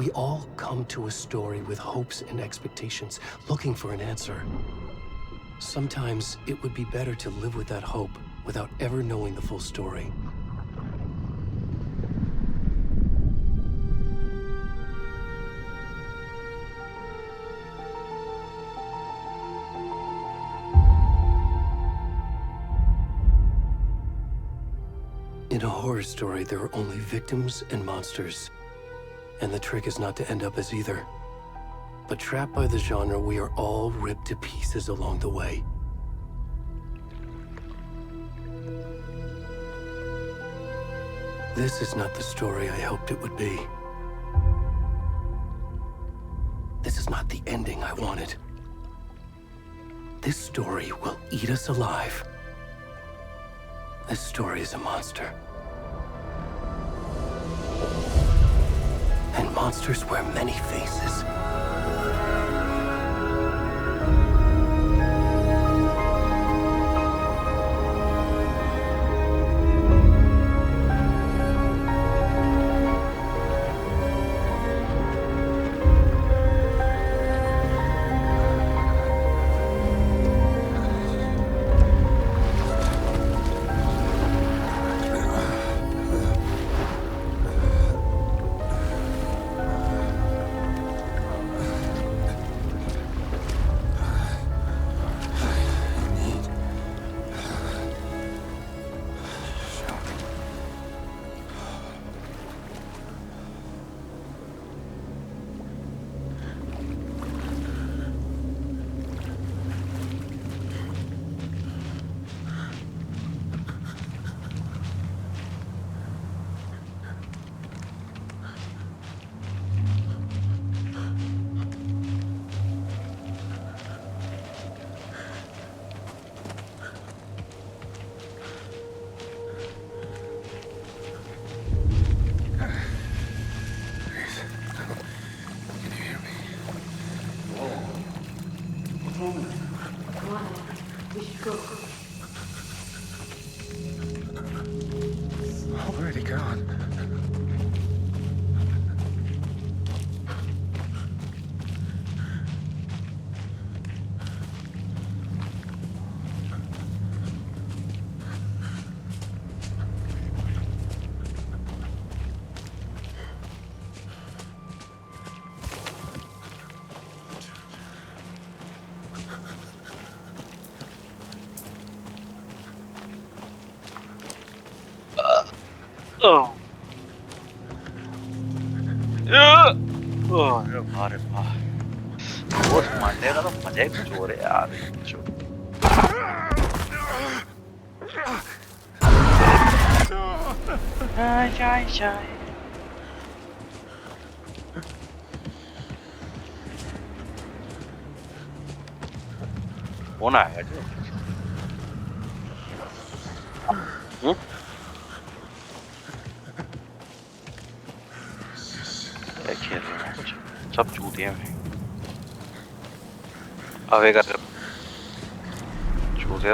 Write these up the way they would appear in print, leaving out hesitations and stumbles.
We all come to a story with hopes and expectations, looking for an answer. Sometimes it would be better to live with that hope without ever knowing the full story. In a horror story, there are only victims and monsters. And the trick is not to end up as either. But trapped by the genre, we are all ripped to pieces along the way. This is not the story I hoped it would be. This is not the ending I wanted. This story will eat us alive. This story is a monster. And monsters wear many faces. Already gone. अरे वाह बहुत मारने का तो मजा ही कुछ और है यार जो शाय कौन आया जो क्या खेल रहे हैं सब झूठे हैं आवेगा झूठे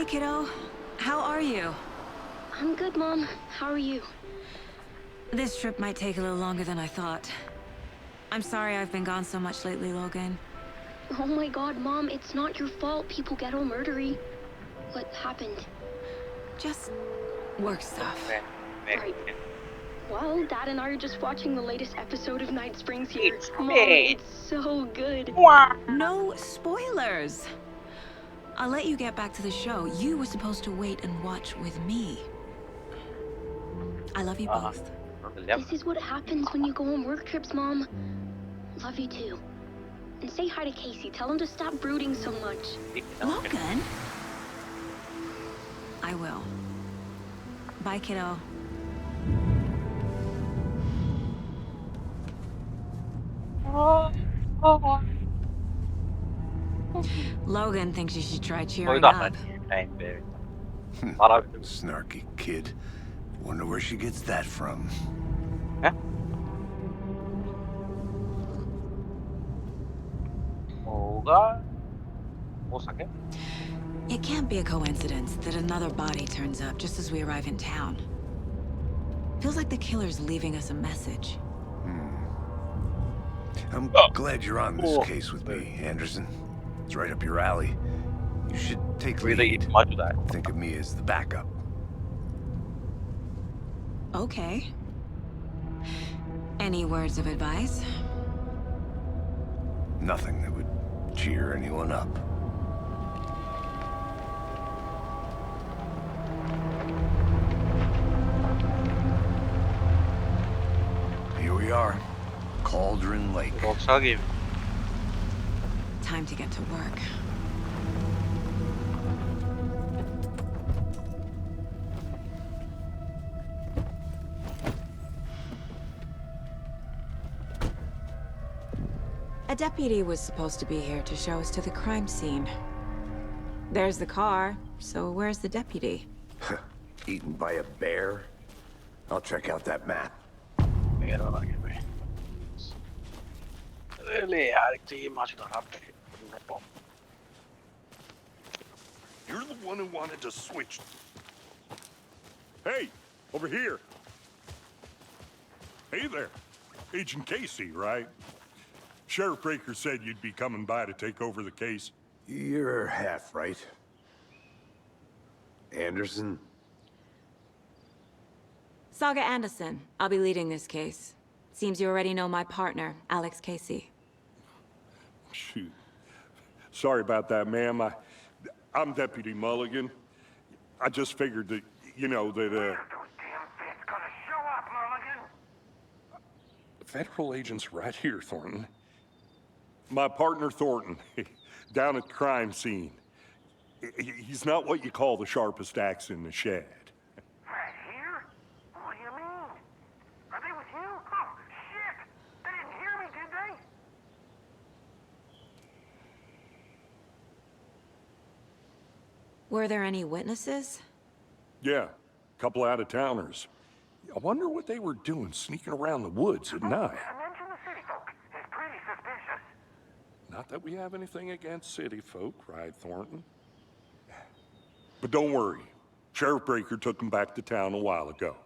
Hey, kiddo. How are you? I'm good, Mom. How are you? This trip might take a little longer than I thought. I'm sorry I've been gone so much lately, Logan. Oh my god, Mom, it's not your fault people get all murdery. What happened? Just work stuff. Right. Well, Dad and I are just watching the latest episode of Night Springs here. It's Mom, great. it's so good. No spoilers! I'll let you get back to the show. You were supposed to wait and watch with me. I love you both. This is what happens when you go on work trips, Mom. Love you too. And say hi to Casey. Tell him to stop brooding so much. Logan? I will. Bye, kiddo. Logan thinks you should try cheering 거기도 안 up. 가지. 다행인데. 바람이 들고. Snarky kid. Wonder where she gets that from. 예? 뭐가? 오사케? It can't be a coincidence that another body turns up just as we arrive in town. Feels like the killer's leaving us a message. I'm glad you're on this case with me, Anderson. It's right up your alley. You should take 우리도 lead. 입 마주다. Think of me as the backup. Okay. Any words of advice? Nothing that would cheer anyone up. Here we are. Cauldron Lake. 럭사기. Time to get to work. A deputy was supposed to be here to show us to the crime scene. There's the car, so where's the deputy? Eaten by a bear? I'll check out that map. 미안하게 왜. really 아직도 입 마주다. You're the one who wanted to switch. Hey, over here. Hey there. Agent Casey, right? Sheriff Breaker said you'd be coming by to take over the case. You're half right. Anderson? Saga Anderson. I'll be leading this case. Seems you already know my partner, Alex Casey. Shoot. Sorry about that, ma'am. I'm Deputy Mulligan. I just figured that, you know, that, Those damn feds gonna show up, Mulligan. federal agent's right here, Thornton. My partner, Thornton, down at the crime scene. He's not what you call the sharpest axe in the shed. Right here? What do you mean? Are they with you? Oh, shit! They didn't hear me, did they? Were there any witnesses? Yeah, couple out-of-towners. I wonder what they were doing sneaking around the woods at night. Mention the city folk. It's pretty suspicious. Not that we have anything against city folk, right, Thornton? But don't worry. Sheriff Breaker took them back to town a while ago.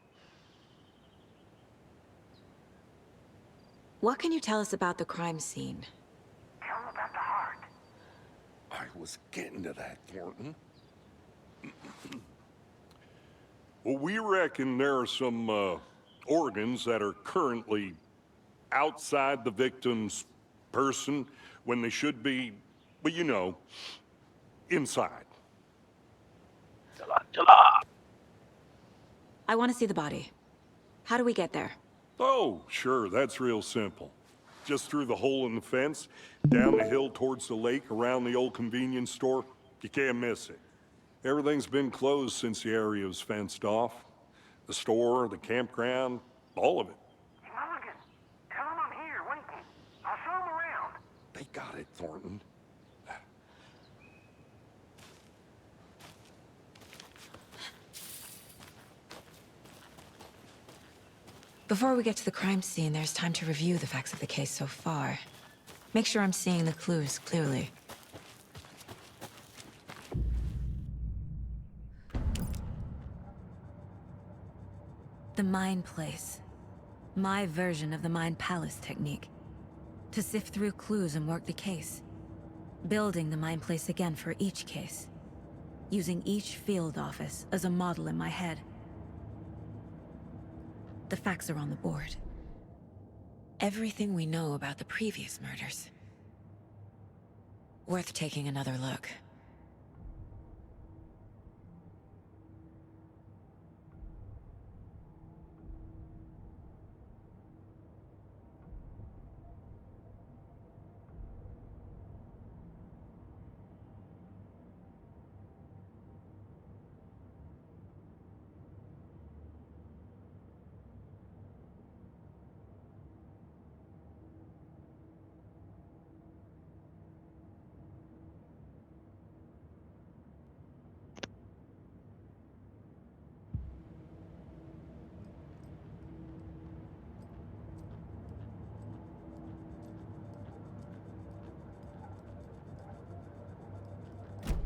What can you tell us about the crime scene? Tell them about the heart. I was getting to that, Thornton. Well, we reckon there are some organs that are currently outside the victim's person when they should be, well, you know, inside. I want to see the body. How do we get there? Oh, sure, that's real simple. Just through the hole in the fence, down the hill towards the lake, around the old convenience store. You can't miss it. Everything's been closed since the area was fenced off. The store, the campground, all of it. Hey, Mulligan, tell them I'm here, waiting. I'll show them around. They got it, Thornton. Before we get to the crime scene, there's time to review the facts of the case so far. Make sure I'm seeing the clues clearly. The Mind Place. My version of the Mind Palace technique. To sift through clues and work the case. Building the Mind Place again for each case. Using each field office as a model in my head. The facts are on the board. Everything we know about the previous murders. Worth taking another look.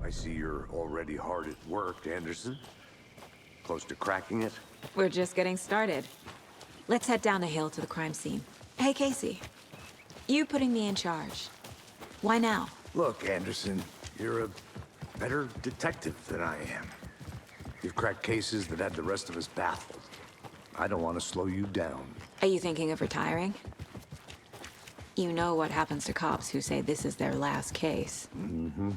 I see you're already hard at work, Anderson. Close to cracking it? We're just getting started. Let's head down the hill to the crime scene. Hey, Casey. You putting me in charge. Why now? Look, Anderson, you're a better detective than I am. You've cracked cases that had the rest of us baffled. I don't want to slow you down. Are you thinking of retiring? You know what happens to cops who say this is their last case. Mm-hmm.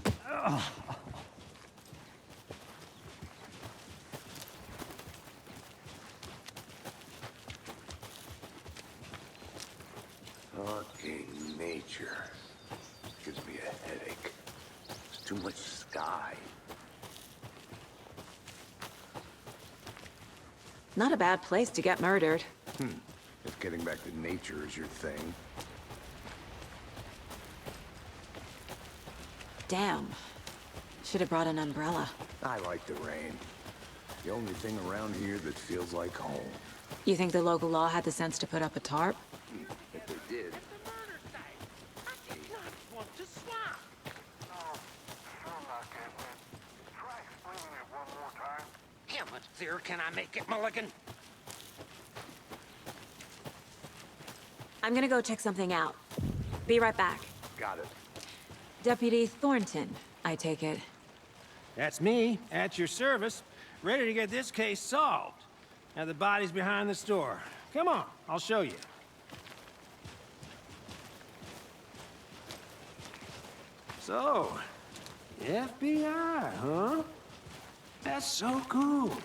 Fucking nature. Gives me a headache. There's too much sky. Not a bad place to get murdered. If getting back to nature is your thing. Damn. Should have brought an umbrella. I like the rain. The only thing around here that feels like home. You think the local law had the sense to put up a tarp? If they did, Want to swap? No, still not getting it. Try explaining it one more time. How much clearer can I make it, Mulligan? I'm gonna go check something out. Be right back. got it. Deputy Thornton, I take it. That's me, at your service, ready to get this case solved. Now the body's behind the store. Come on, I'll show you. So, FBI, huh? That's so cool.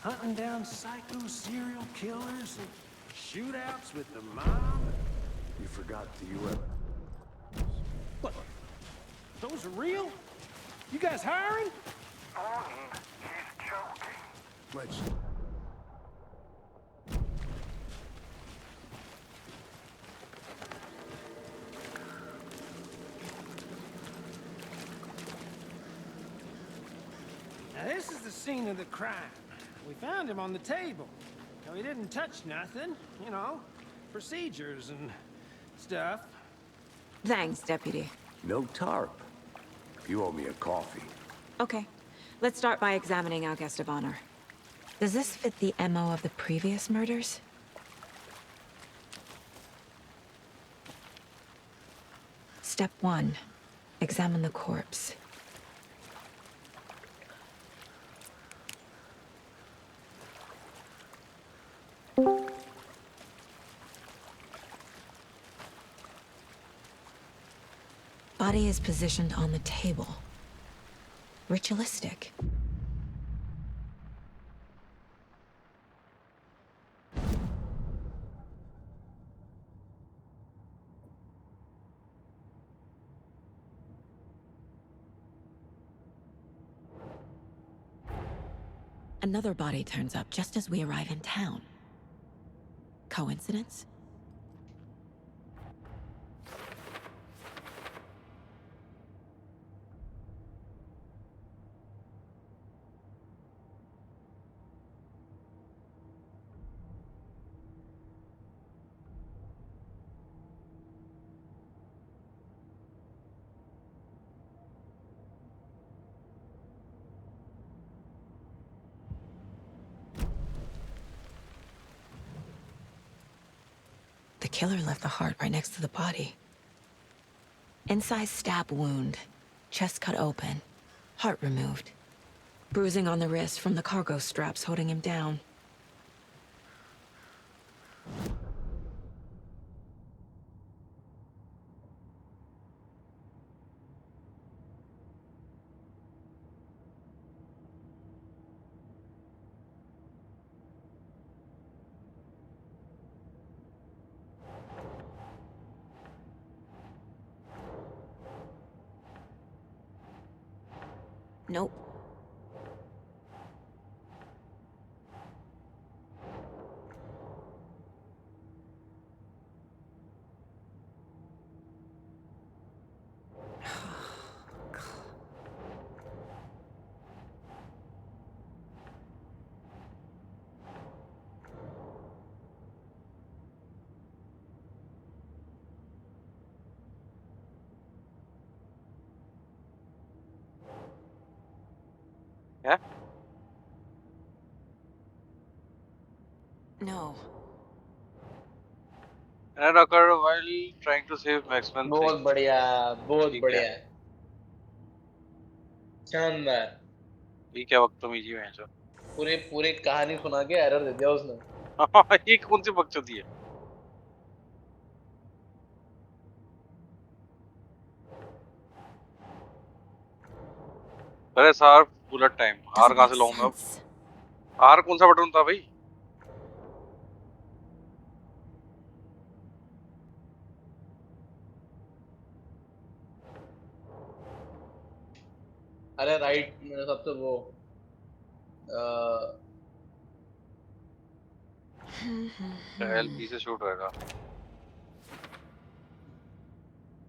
Hunting down psycho serial killers and shootouts with the mob. You forgot the U.S. What? Those are real? You guys hiring? Bonnie, he's joking. Let's... Now this is the scene of the crime. We found him on the table. Now he didn't touch nothing, you know, procedures and stuff. Thanks, Deputy. No tarp. You owe me a coffee. Okay. Let's start by examining our guest of honor. Does this fit the MO of the previous murders? Step 1. Examine the corpse. Body is positioned on the table. Ritualistic. Another body turns up just as we arrive in town. Coincidence? killer left the heart right next to the body. Incised stab wound, chest cut open, heart removed. Bruising on the wrist from the cargo straps holding him down. Nope. Yeah? No. And it occurred while trying to save Maxman 3. बहुत बढ़िया, बहुत ठीक है, बढ़िया, शानदार। ये क्या बदतमीजी है जो। पूरे पूरी कहानी सुना के एरर दे दिया उसने। ये कौन सी बकचोदी है? अरे सार बुलेट टाइम आर कहाँ से लाऊं मैं अब? आर कौन सा बटन था भाई? अरे राइट सबसे वो एलपी से शूट होएगा।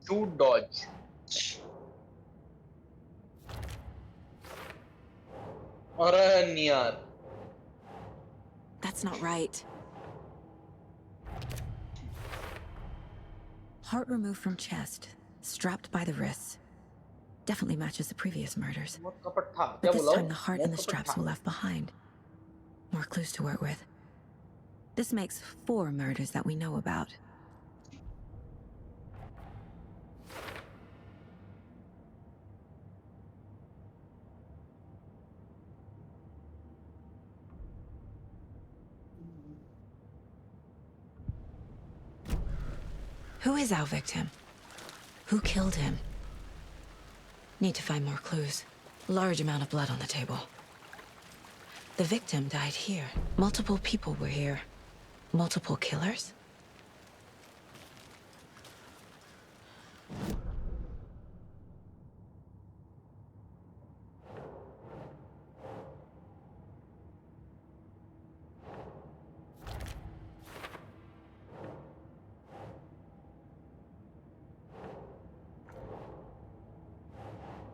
शूट डॉज और near. That's not right. Heart removed from chest, strapped by the wrists. Definitely matches the previous murders. बहुत कपट था। But क्या this बोला? time the heart and the straps were left behind. More clues to work with. This makes 4 murders that we know about. Who is our victim? Who killed him? Need to find more clues. Large amount of blood on the table. The victim died here. Multiple people were here. Multiple killers?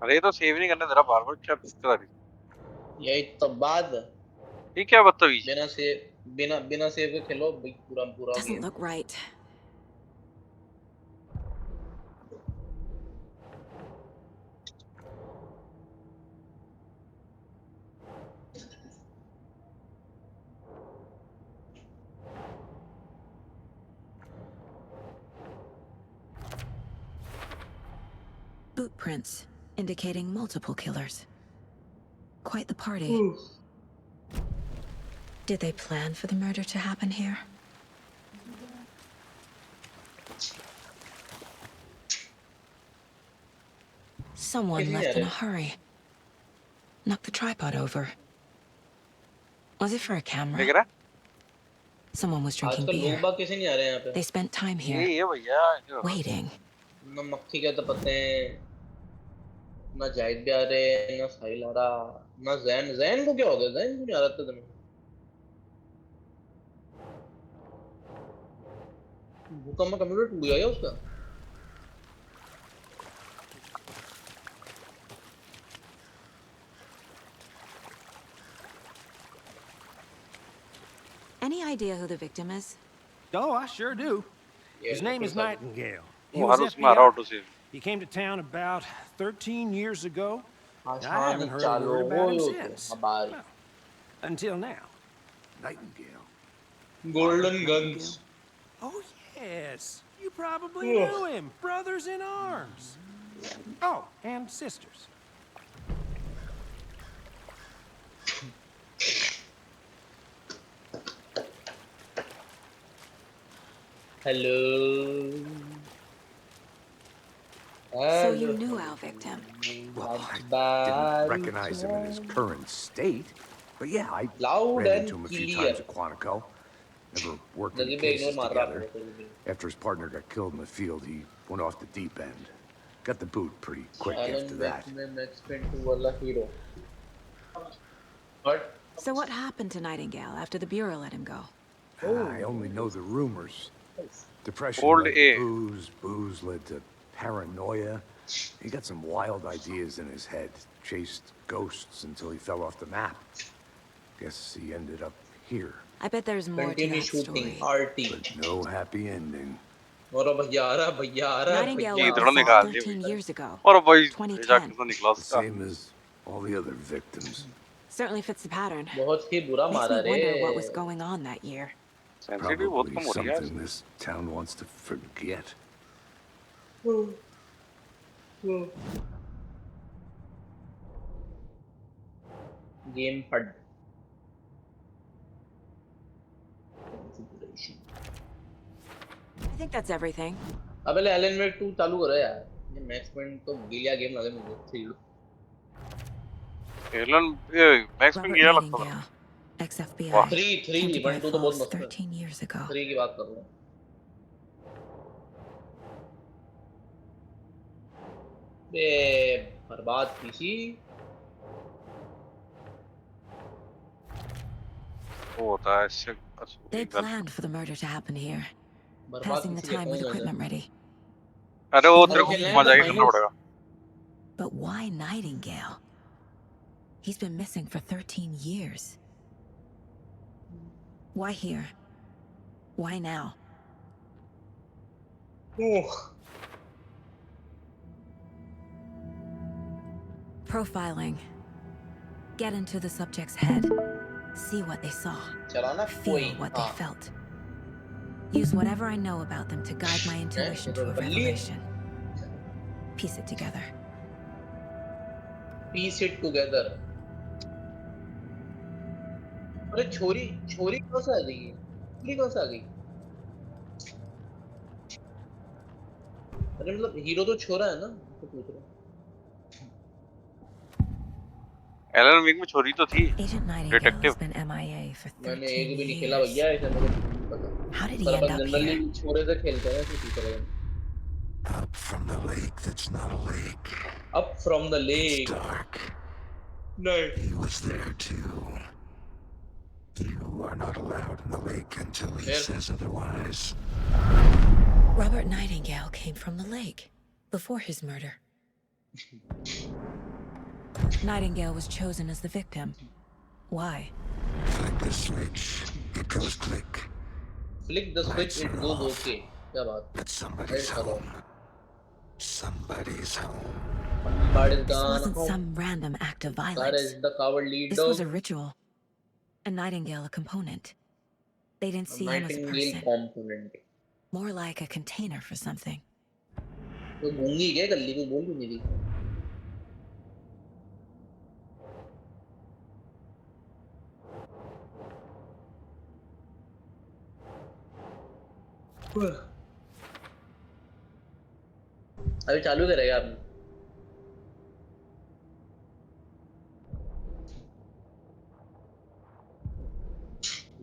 अरे ये तो save नहीं करने दे रहा बार-बार क्या दिक्कत आ रही? यही तो बात। ये क्या बदतमीजी? बिना सेव के खेलो भाई पूरा पूरा Doesn't game. look right. Boot prints indicating multiple killers. Quite the party. Did they plan for the murder to happen here? Someone left in a hurry. Knocked the tripod over. Was it for a camera? देख रहा? Someone was drinking आजकल लोग beer. बाग कैसे नहीं आ रहे हैं यहाँ पे? They spent time ये here, भैया जो waiting. ना मक्खी के तो पत्ते हैं, ना जाहिद भी आ रहे हैं, ना साहिल आ रहा, ना जैन को क्या हो गया? जैन क्यों नहीं आ रहा था दिन? भूकंप में कंप्यूटर टूट गया क्या उसका? Any idea who the victim is? Oh, I sure do. His name is बिल्कुल। Nightingale. He वो was हर उसमें आ रहा FBI. Auto save. He came to town about 13 years ago. I आसान haven't heard a चालू word वो about him he since. होते हमारी Well, until now. Nightingale. golden guns. Oh, Yes, you probably knew him. Brothers in arms. Oh, and sisters. Hello. So you knew our victim. Well, I didn't recognize him in his current state. But yeah, I Loud ran and into him a few clear. times at Quantico. Never worked any Nazim bhai cases ignore maar raha together. hai. After his partner got killed in the field, he went off the deep end. Got the boot pretty quick after Alan that. Wake में Max Payne 2 वाला hero. But So what happened to Nightingale after the Bureau let him go? I only know the rumors. Depression Old led A. to booze, booze led to paranoia. He got some wild ideas in his head, chased ghosts until he fell off the map. Guess he ended up here. I bet there's more to continue that shooting story. RT. But no happy ending. और भैया आ रहा Nightingale ये went इधरों missing निकाल दिया 13 बेटा। years ago. और भाई 2010. जाके तो निकला The उसका। same as all the other victims. Certainly fits the pattern. बहुत ही बुरा Makes मारा me wonder what was रे. going on that year. Sensitive बहुत Probably कम हो रही है something this town wants to forget. Game HUD. I think that's everything. अबे ले एलन वेक 2 चालू करो यार. ये मैक्स पेन तो गिलिया गेम लगे मुझे. 3 एलन ये मैक्स में Robert गया लगता था। Nightingale, ex-FBI. Wow. 3 came to 1 Bright 2 तो बहुत Falls मस्त है. 13 years ago. 3 की बात कर रहा हूँ. बे बर्बाद किसी. वो होता है इससे। They planned for the murder to happen here, बर्बाद passing the किसी time with के कौन equipment ready. अरे वो तेरे Okay, को land मजा ही the करना पड़ेगा। But why Nightingale? He's been missing for 13 years. Why here? Why now? Profiling. Get into the subject's head. See what they saw. चलाना Feel कोई. what they felt. Use whatever I know about them to guide my intuition to a revelation. Piece it together. Piece it together. अरे छोरी छोरी कौन सा आ गई है? छोरी कौन सा आ गई? अरे मतलब हीरो तो छोरा है ना? तो पूछ रहा हूँ. एलन विक में छोरी तो थी। Agent Nightingale Detective. has been MIA for मैंने 13 एक भी नहीं खेला years. भैया ऐसा मेरे को नहीं पता. How did he पर end upon up generally here? छोरे से खेलते हैं ऐसे पूछ रहा हूँ. Up from the lake that's not a lake. Up from the lake. Dark. नहीं. He was there too. You are not allowed in the lake until he Fair. says otherwise. Robert Nightingale came from the lake before his murder. Nightingale was chosen as the victim. Why? Flick the switch. It goes click. Flick the switch, it goes okay. क्या बात? But somebody's Right, hello. home. Somebody's home. Somebody is This gone wasn't home. some random act of That violence. is the cowardly This was a dog. ritual. A Nightingale a component. They didn't see him as a Nightingale person. component. More like a container for something. वो गूंगी क्या गल्ली को बोल भी नहीं रही. अभी चालू करेगा आपने.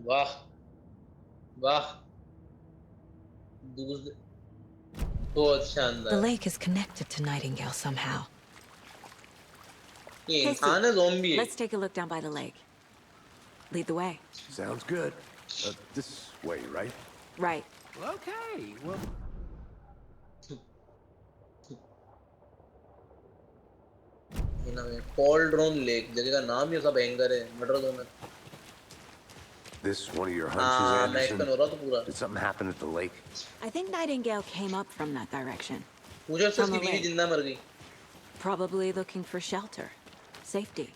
वाह वाह दूसरे बहुत The शानदार. lake is connected to Nightingale somehow. ये Casey, इंसान है zombie है. Let's take a look down by the lake. Lead the way. Sounds good. This way, right? Right. Well, okay, well, ये नाम है Cauldron Lake. जगह का नाम ही सब हैंगर है. मर्डर जोन है. This one of your hunches, हाँ, मैं Anderson? एक्शन हो रहा तो पूरा. Did something happen at the lake? I think Nightingale came up from that direction. मुझे उससे From उसकी the बीवी lake. जिंदा मर गई. Probably looking for shelter. Safety.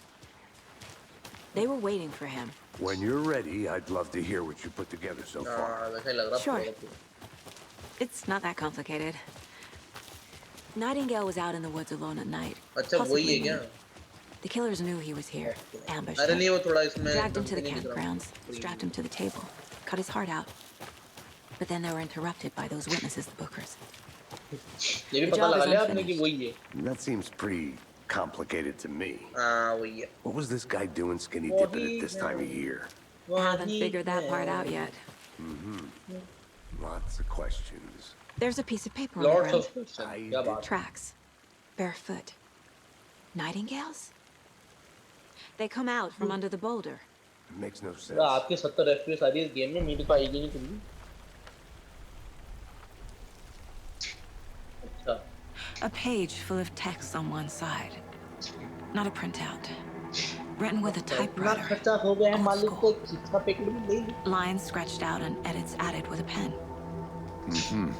They were waiting for him. When you're ready, I'd love to hear what you put together so far. हाँ, वैसा ही लग रहा Sure. पूरा. It's not that complicated. Nightingale was out in the woods alone at night. अच्छा वही है Possibly क्या? late. The killers knew he was here, ambushed अरे him, नहीं वो थोड़ा इसमें dragged him to the नहीं दिख रहा। campgrounds, strapped him to the table, cut his heart out. But then they were interrupted by those witnesses, the Bookers. ये भी The पता job लगा is लिया आपने कि unfinished. वही है। That seems pretty complicated to me. हाँ वही है। What was this guy doing skinny Well, dipping he- at this time of year? Haven't figured that part out yet. Lots of questions. There's a piece of paper on the Lots ground. of questions। I क्या did- बात? Tracks. Barefoot. Nightingales? They come out from under the boulder. It makes no sense. तो आपके 70 FPS सारी इस game में मेरे को आएगी नहीं तुमने। अच्छा। A page full of text on one side. Not a printout. Written with a इतना typewriter. खर्चा हो गया है Old मालिक school. को चिट्ठा पैकेट में ले ली। Lines scratched out and edits added with a pen.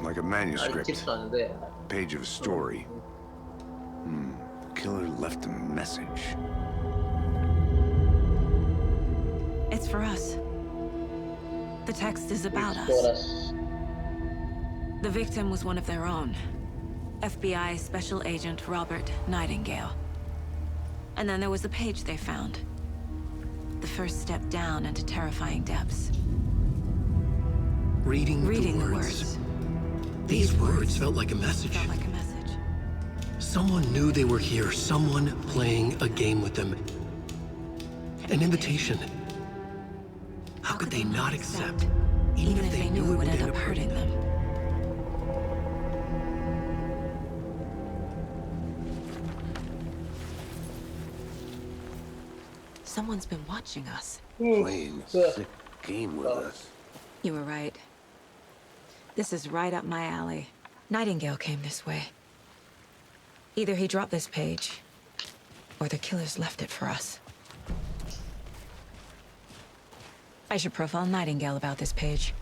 Like a अरे manuscript. चिट्ठा खाने दे यार। Page of a story. Killer left a message. It's for us. The text is about us. Chorus। The victim was one of their own. FBI Special Agent Robert Nightingale. And then there was the page they found. The first step down into terrifying depths. Reading Reading the the words. words. These words felt like a message. Felt like a message. Someone knew they were here. Someone playing a game with them. An invitation. How could they not accept? Even if they knew it would end up hurting them. Someone's been watching us. Playing a sick game with us. You were right. This is right up my alley. Nightingale came this way. Either he dropped this page, or the killers left it for us. I should profile Nightingale about this page.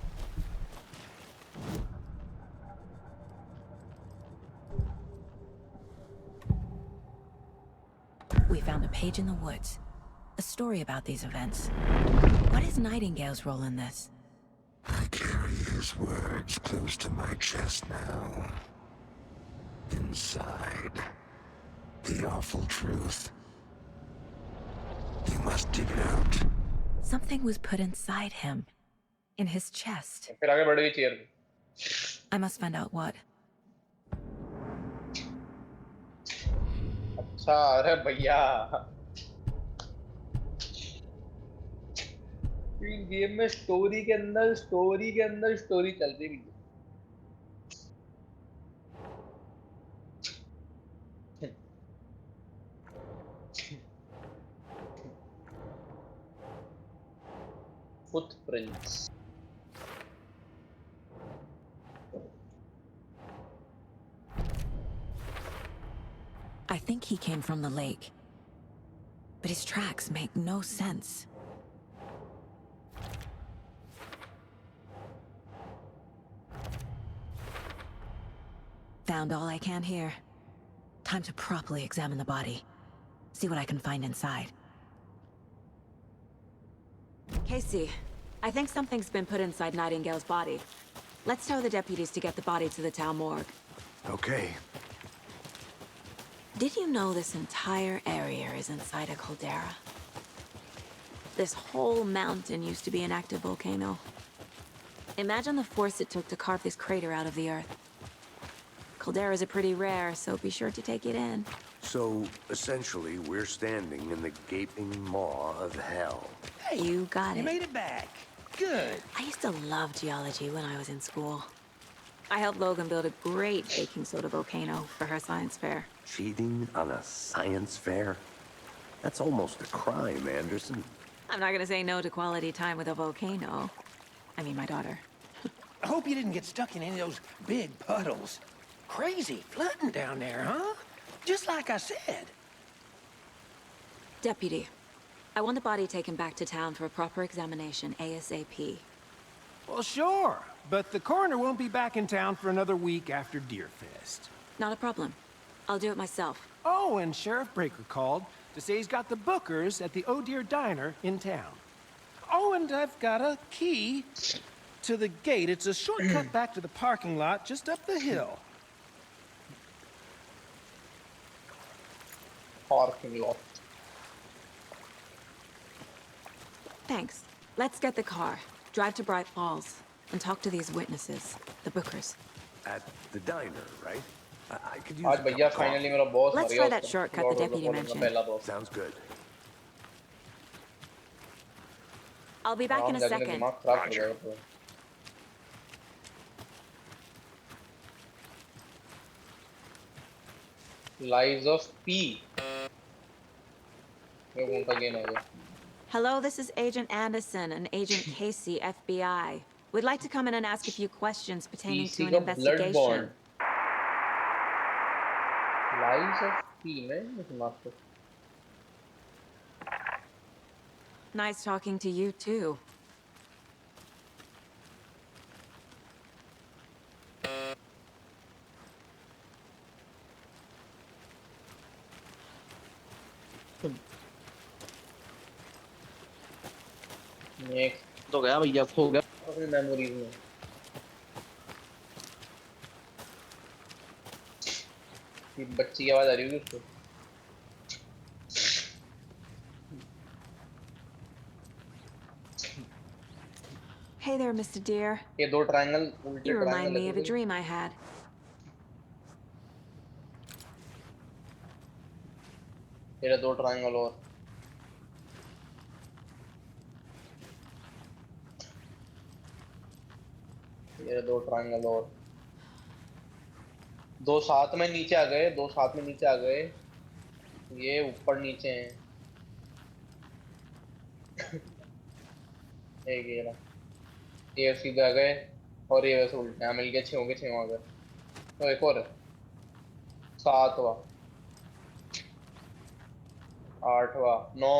We found a page in the woods. A story about these events. What is Nightingale's role in this? I carry his words close to my chest now. Inside, the awful truth. You must dig it out. Something was put inside him. In his chest. फिर आगे बढ़ गई chair में। I must find out what. अच्छा अरे भैया। इस game में स्टोरी के अंदर स्टोरी चल रही है। Footprints. I think he came from the lake. But his tracks make no sense. Found all I can here. Time to properly examine the body. See what I can find inside. Casey, I think something's been put inside Nightingale's body. Let's tell the deputies to get the body to the town morgue. Okay. Did you know this entire area is inside a caldera? This whole mountain used to be an active volcano. Imagine the force it took to carve this crater out of the earth. Calderas are pretty rare, so be sure to take it in. So, essentially, we're standing in the gaping maw of hell. Hey, You got you it. made it back. Good. I used to love geology when I was in school. I helped Logan build a great baking soda volcano for her science fair. Cheating on a science fair? That's almost a crime, Anderson. I'm not gonna say no to quality time with a volcano. I mean, my daughter. I hope you didn't get stuck in any of those big puddles. Crazy flooding down there, huh? Just like I said. Deputy, I want the body taken back to town for a proper examination ASAP. Well, sure. But the coroner won't be back in town for another week after Deerfest. Not a problem. I'll do it myself. Oh, and Sheriff Breaker called to say he's got the Bookers at the Oh Dear Diner in town. Oh, and I've got a key to the gate. It's a shortcut back to the parking lot just up the hill. Parking lot. Thanks. Let's get the car, drive to Bright Falls, and talk to these witnesses, the Bookers. At the diner, right? I could use आज a cup भैया of coffee. finally मेरा boss Let's मर try गया that उसका। shortcut Lord the of the deputy Fallen का mentioned. पहला boss। Sounds good. I'll be back in a Ram जाके second. दिमाग खराब कर देगा तो। Lives of P. ये कौन सा गेम है ये? Hello, this is Agent Anderson and Agent Casey, FBI. We'd like to come in and ask a few questions pertaining to PC an का investigation. Bloodborne. Lives of P में सुना तो। Nice talking to you, too. Next तो गया भैया खो गया अपनी मेमोरीज में। ये बच्ची की आवाज आ रही है उसको। Hey there, Mr. Deere. ये दो ट्रायंगल उल्टे You remind triangle me of a dream I had. तेरे दो ट्रायंगल और ये दो ट्रायंगल और दो साथ में नीचे आ गए, दो साथ में नीचे आ गए। ये ऊपर नीचे हैं। एक ये सीधे आ गए और ये वैसे उल्टे हैं, मिल के छह हो गए, छह आ गए। तो एक और सातवां, आठवां, नौ।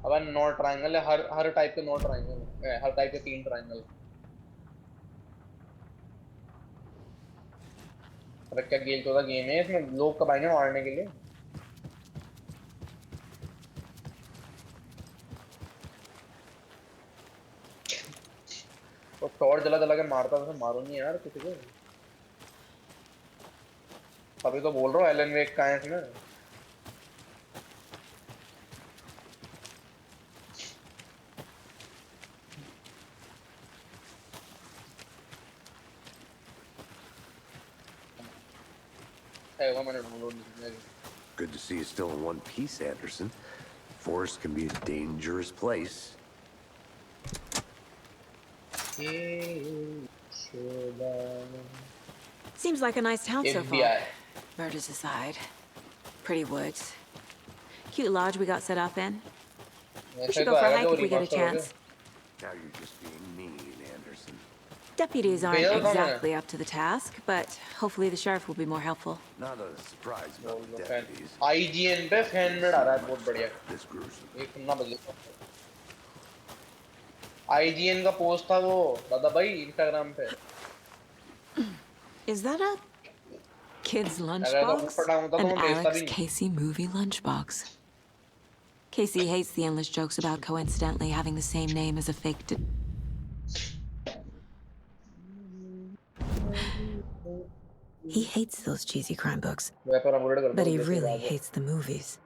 अब 9 ट्रायंगल है, हर टाइप के 9 ट्रायंगल है, हर टाइप के 3 ट्रायंगल। अरे क्या गेम तो गेम है इसमें, लोग कब आएंगे मारने के लिए? तो टॉर्च जला जला के मारता था, मारो नहीं यार किसी को। अभी तो बोल रहा हूँ एलन वेक का है इसमें। Good to see you still in one piece, Anderson. Forest can be a dangerous place. Seems like a nice town so far. FBI. Murders aside. Pretty woods. Cute lodge we got set up in. We should go for a hike if we get a chance. Now you're just being mean, Anderson. Deputies aren't exactly up to the task, but hopefully the sheriff will be more helpful. Not a surprise about the deputies. IGN पे fan made आ रहा है बहुत बढ़िया। This gruesome. एक सुनना बदले। IGN का post था वो दादा भाई Instagram पे। Is that a kid's lunchbox? An Alex Casey movie lunchbox. Casey hates the endless jokes about coincidentally having the same name as a fake He hates those cheesy crime books, but he really hates the movies.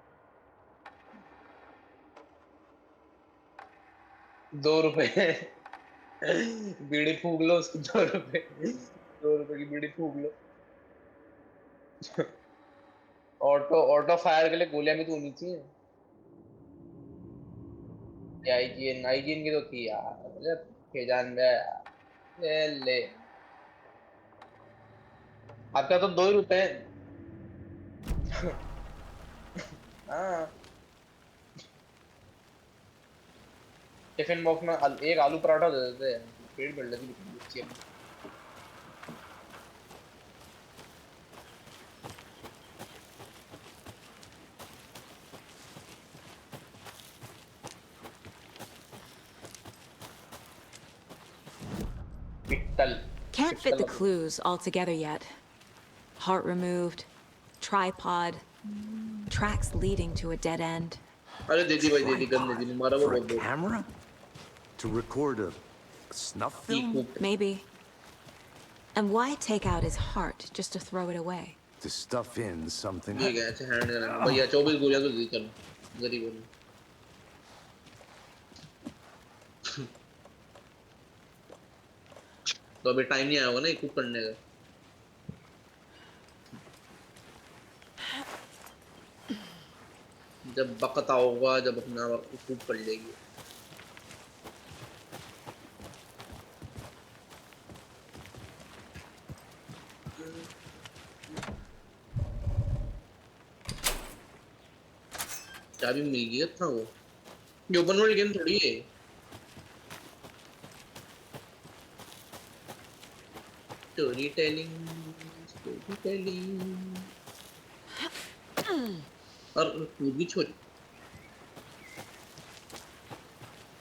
₹2 बीड़ी फूक लो उसकी ₹2 की बीड़ी फूक लो। Auto fire के लिए गोलियां भी तो होनी चाहिए। आईजीएन की तो थी यार, जान ले आपका तो ₹2 हाँ टिफिन बॉक्स में एक आलू पराठा दे देते हैं, पेट भर लेती है। Can't fit the clues all together yet. Heart removed, tripod, tracks leading to a dead end. For a camera? To record a A snuff film? Maybe. And why take out his heart just to throw it away? To stuff in something. ठीक है अच्छा hand करना भैया 24 गोलियां तो दी चल गरीब हूँ तो अभी टाइम नहीं आया होगा ना इक्विप करने का जब वक्त होगा जब अपना इक्विप कर लेगी चाबी मिल गई था वो ये ओपन वर्ल्ड गेम थोड़ी है स्टोरी टेलिंग और खुद भी छोड़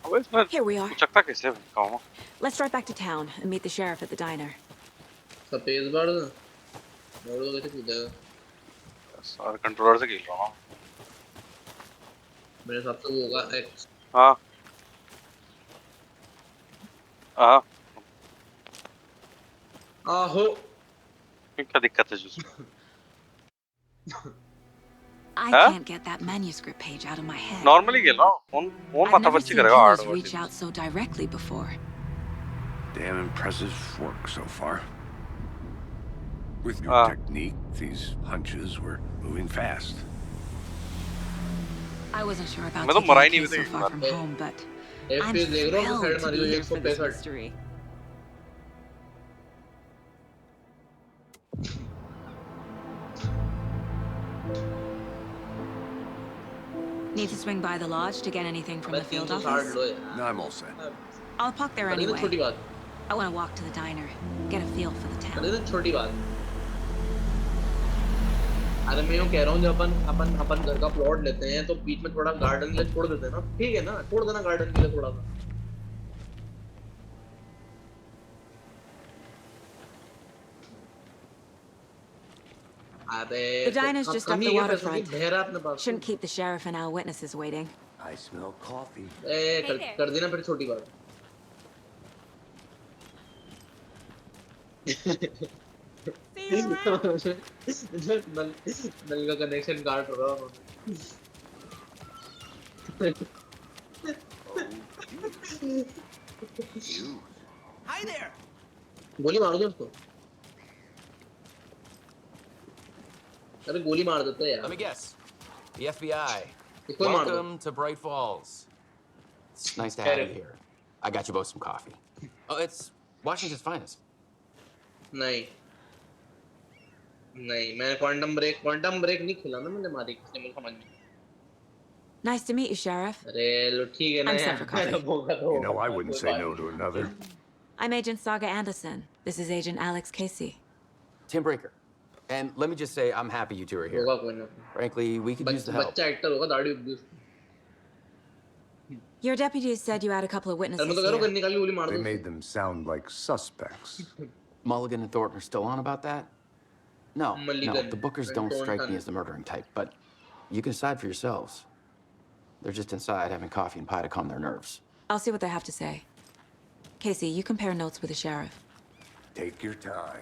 अब इसमें Here we are. चक्का कैसे काम Let's drive back to town and meet the sheriff at the diner. सफेद बार ना मोड़ो कैसे कूदेगा सारे कंट्रोलर से खेल रहा हूँ मेरे हिसाब से वो होगा एक्स हाँ हाँ आहो क्या दिक्कत है जिसमें I Huh? can't get that manuscript page out of my head. Normally खेल रहा हूँ फोन I've माथा never पच्ची seen करेगा killers hard reach out so directly before. Damn impressive work so far. With your technique, these hunches were moving fast. I wasn't sure about मैं तो taking मरा ही the नहीं case so हुई far from home, but I'm FPS देख रहा हूँ thrilled side to मारी be हुई here for this 165 mystery. Need to swing by the lodge to get anything from the field office? No, I'm all set. I'll park there अरे ना छोटी anyway. बात I want to walk to the diner, get a feel for the अरे town. ना छोटी बात अरे मैं यूँ कह रहा हूँ जब अपन घर का प्लॉट लेते हैं तो बीच में थोड़ा गार्डन के लिए छोड़ देते हैं ना ठीक है ना छोड़ देना गार्डन के लिए थोड़ा सा The diner's just up the waterfront. बहरा अपने पास Shouldn't keep the sheriff and our witnesses waiting. I smell coffee. कर देना फिर छोटी बात नल का कनेक्शन काट रहा Hi there. गोली मारो दो उसको अरे गोली मार देते हैं Let me यार guess. The FBI. इसको ही मार दो Welcome to Bright Falls. It's nice to have you here. I got you both some coffee. Oh, it's Washington's finest. नहीं नहीं मैंने क्वांटम ब्रेक नहीं खिला ना मैंने मारी किसने मुझे समझ में Nice to meet you, Sheriff. अरे लो ठीक है ना I'm यार set for coffee. मैंने भोगा तो You know, I wouldn't say no to another. I'm Agent Saga Anderson. This is Agent Alex Casey. Tim Breaker. And let me just say, I'm happy you two are here. होगा कोई ना Frankly, we could use the help. बच्चा actor होगा दाढ़ी उगली उसकी Your deputies said you had a couple of अरे मैं witnesses तो कह रहा हूँ here. गन्नी काली गोली मार They दो made them sound like suspects. Mulligan and Thornton are still on about that? No, no, Mulligan the Bookers and don't strike Thornton. me as the murdering type, but you can decide for yourselves. They're just inside having coffee and pie to calm their nerves. I'll see what they have to say. Casey, you compare notes with the sheriff. Take your time.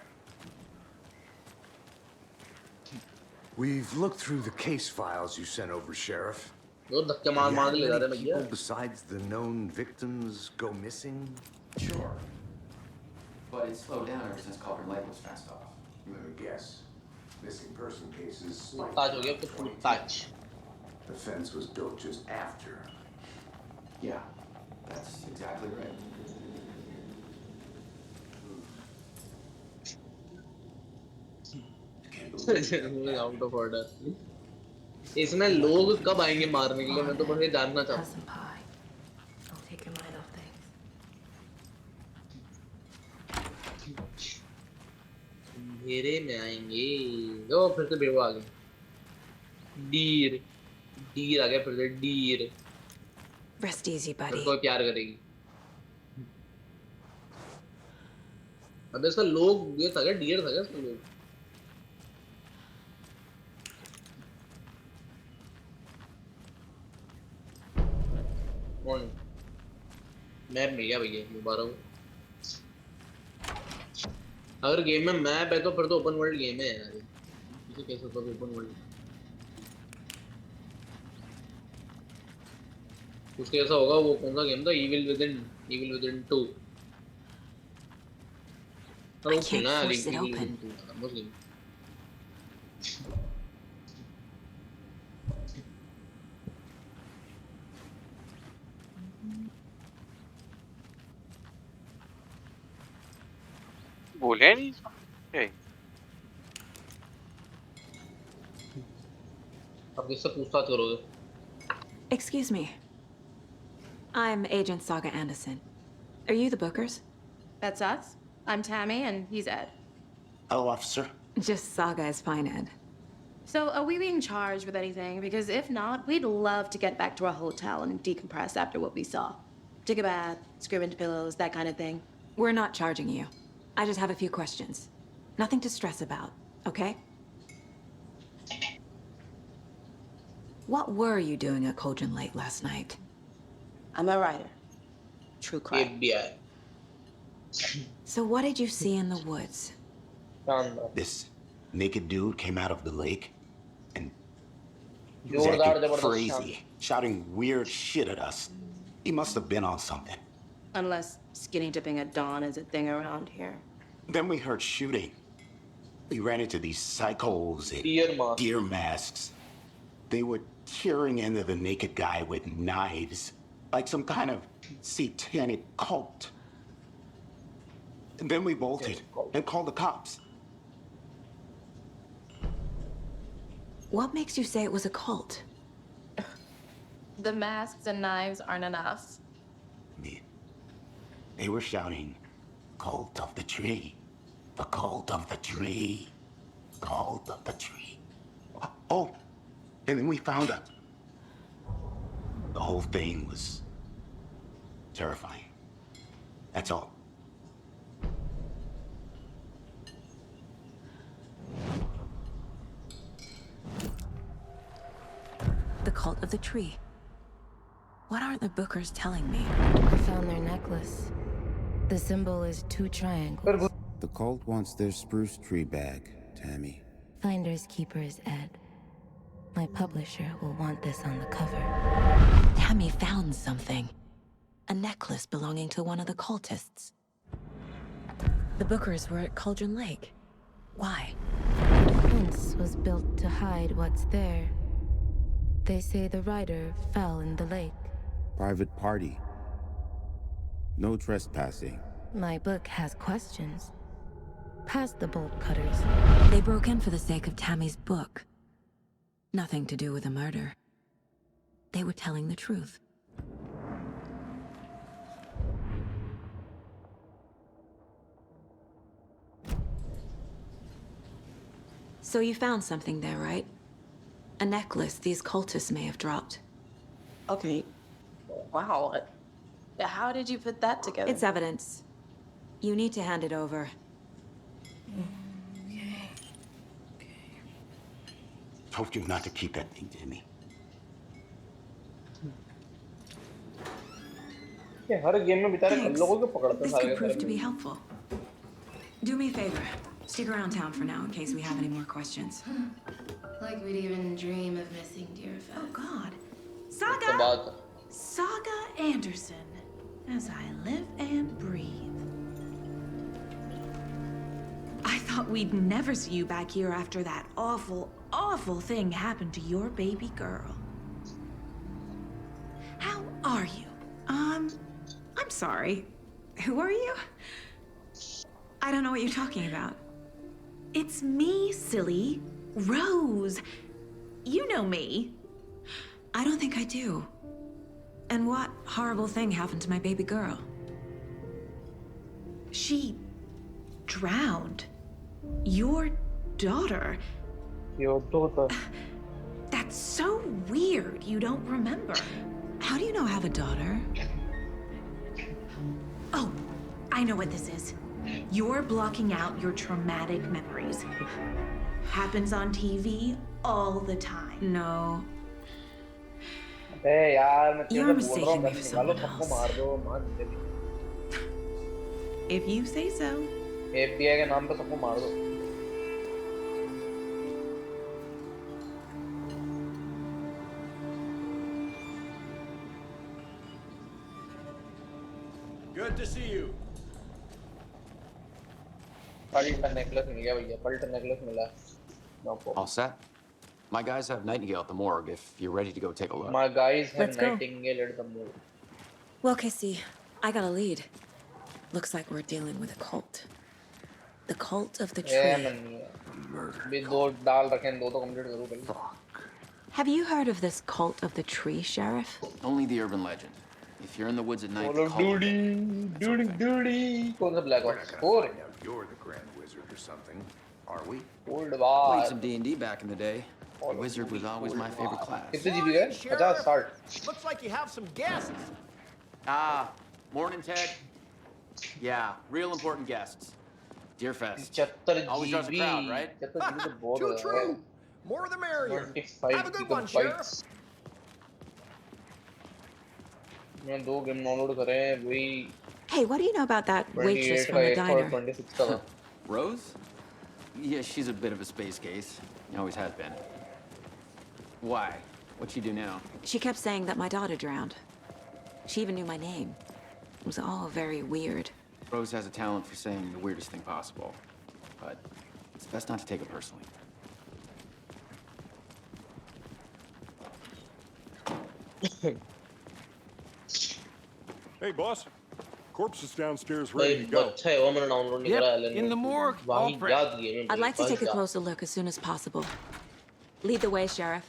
We've looked through the case files you sent over, Sheriff. दो धक्के मार Have मार के ले जा रहे any हैं भैया people besides the known victims go missing? Sure. But it's slowed down ever since Culver Lake was fenced off. Let me guess. Missing person cases. ताज हो गया तो पूछताछ The fence was built just after. Yeah, that's exactly right. Out of order इसमें लोग कब आएंगे मारने के लिए मैं तो बस ये जानना चाहता हूँ some pie. I'll take your mind off things. अंधेरे में आएंगे ओ फिर से बेवा आ गए डीर डीर आ गया फिर से डीर Rest easy, फिर buddy. कोई प्यार करेगी अबे इसका लोग ये था क्या डीर था क्या इसका लोग कौन मैप मिल गया भैया दोबारा अगर गेम में मैप है तो फिर तो ओपन वर्ल्ड गेम है यार, इसे कैसे होता है ओपन वर्ल्ड? कुछ ऐसा होगा, वो कौन सा गेम था, evil within 2। I can't force it open. बोले नहीं क्या? अब किससे पूछताछ करोगे? Excuse me. I'm Agent Saga Anderson. Are you the Bookers? That's us. I'm Tammy, and he's Ed. Hello, officer. Just Saga is fine, Ed. So, are we being charged with anything? Because if not, we'd love to get back to our hotel and decompress after what we saw. Take a bath, scream into pillows, that kind of thing. We're not charging you. I just have a few questions. Nothing to stress about, okay? What were you doing at Cauldron Lake last night? I'm a writer. True crime. FBI. So what did you see in the woods? This naked dude came out of the lake and he was Jordar acting Zabardast crazy, shouting weird shit at us. He must have been on something. Unless skinny dipping at dawn is a thing around here. Then we heard shooting. We ran into these psychos in deer masks. They were tearing into the naked guy with knives, like some kind of satanic cult. And then we bolted and called the cops. What makes you say it was a cult? The masks and knives aren't enough. They were shouting, "Cult of the tree, the cult of the tree, cult of the tree." Oh, and then we found out. The whole thing was terrifying. That's all. The cult of the tree. What aren't the Bookers telling me? I found their necklace. The symbol is 2 triangles. The cult wants their spruce tree bag, Tammy. Finders keepers, Ed. My publisher will want this on the cover. Tammy found something. A necklace belonging to one of the cultists. The Bookers were at Cauldron Lake. Why? The fence was built to hide what's there. They say the rider fell in the lake. Private party. No trespassing. My book has questions. Past the bolt cutters. They broke in for the sake of Tammy's book. Nothing to do with the murder. They were telling the truth. So you found something there, right? A necklace these cultists may have dropped. Okay. Wow. How did you put that together? It's evidence. You need to hand it over. Told you not to keep that thing, Timmy. Thanks. This could prove to be helpful. Do me a favor. Stick around town for now in case we have any more questions. Like we'd even dream of missing dear Fez. Oh, God. Saga! Saga Anderson. As I live and breathe. I thought we'd never see you back here after that awful, awful thing happened to your baby girl. How are you? I'm sorry. Who are you? I don't know what you're talking about. It's me, silly. Rose. You know me. I don't think I do. And what horrible thing happened to my baby girl? She drowned. Your daughter. Your daughter. That's so weird you don't remember. How do you know I have a daughter? Oh, I know what this is. You're blocking out your traumatic memories. Happens on TV all the time. No. You're mistaking me for someone else. If you say so. FBI के नाम पे सबको मार दो। Good to see you. पल्ट necklace मिल गया भैया, पल्ट नेकलेस मिला। No problem. All set? My guys have Nightingale at the morgue if you're ready to go take a look. My guys have Let's go. Nightingale at the morgue. Well, Casey, I got a lead. Looks like we're dealing with a cult. The cult of the tree. भी दो डाल रखे हैं, दो तो complete करूँ पहले। Have you heard of this cult of the tree, Sheriff? Only the urban legend. If you're in the woods at night, Call of call it. Duty. कौन सा Black Ops 4? You're the Grand Wizard or something, are we? Old Played bar. some D&D back in the day. The wizard was always my favorite class. कितने GB गए? 50 60. Looks like you have some guests. Ah, morning, Ted. Yeah, real important guests. Deerfest. 75 Always draws a crowd, right? 75 GB तो बहुत Too है। true. More the merrier. 25 Have a good one, Sheriff. मैं दो game download करे हैं, वही Hey, what do you know about that waitress 28 from का the एक और diner? 26 का था। Rose? Yeah, she's a bit of a space case. Always has been. Why? What'd she do now? She kept saying that my daughter drowned. She even knew my name. It was all very weird. Rose has a talent for saying the weirdest thing possible. But it's best not to take it personally. Hey, boss. Corpse is downstairs ready to go. अच्छा है वो मैंने download नहीं करा है। in the morgue, all वही prepped. याद game है। I'd like to take a closer look as soon as possible. Lead the way, Sheriff.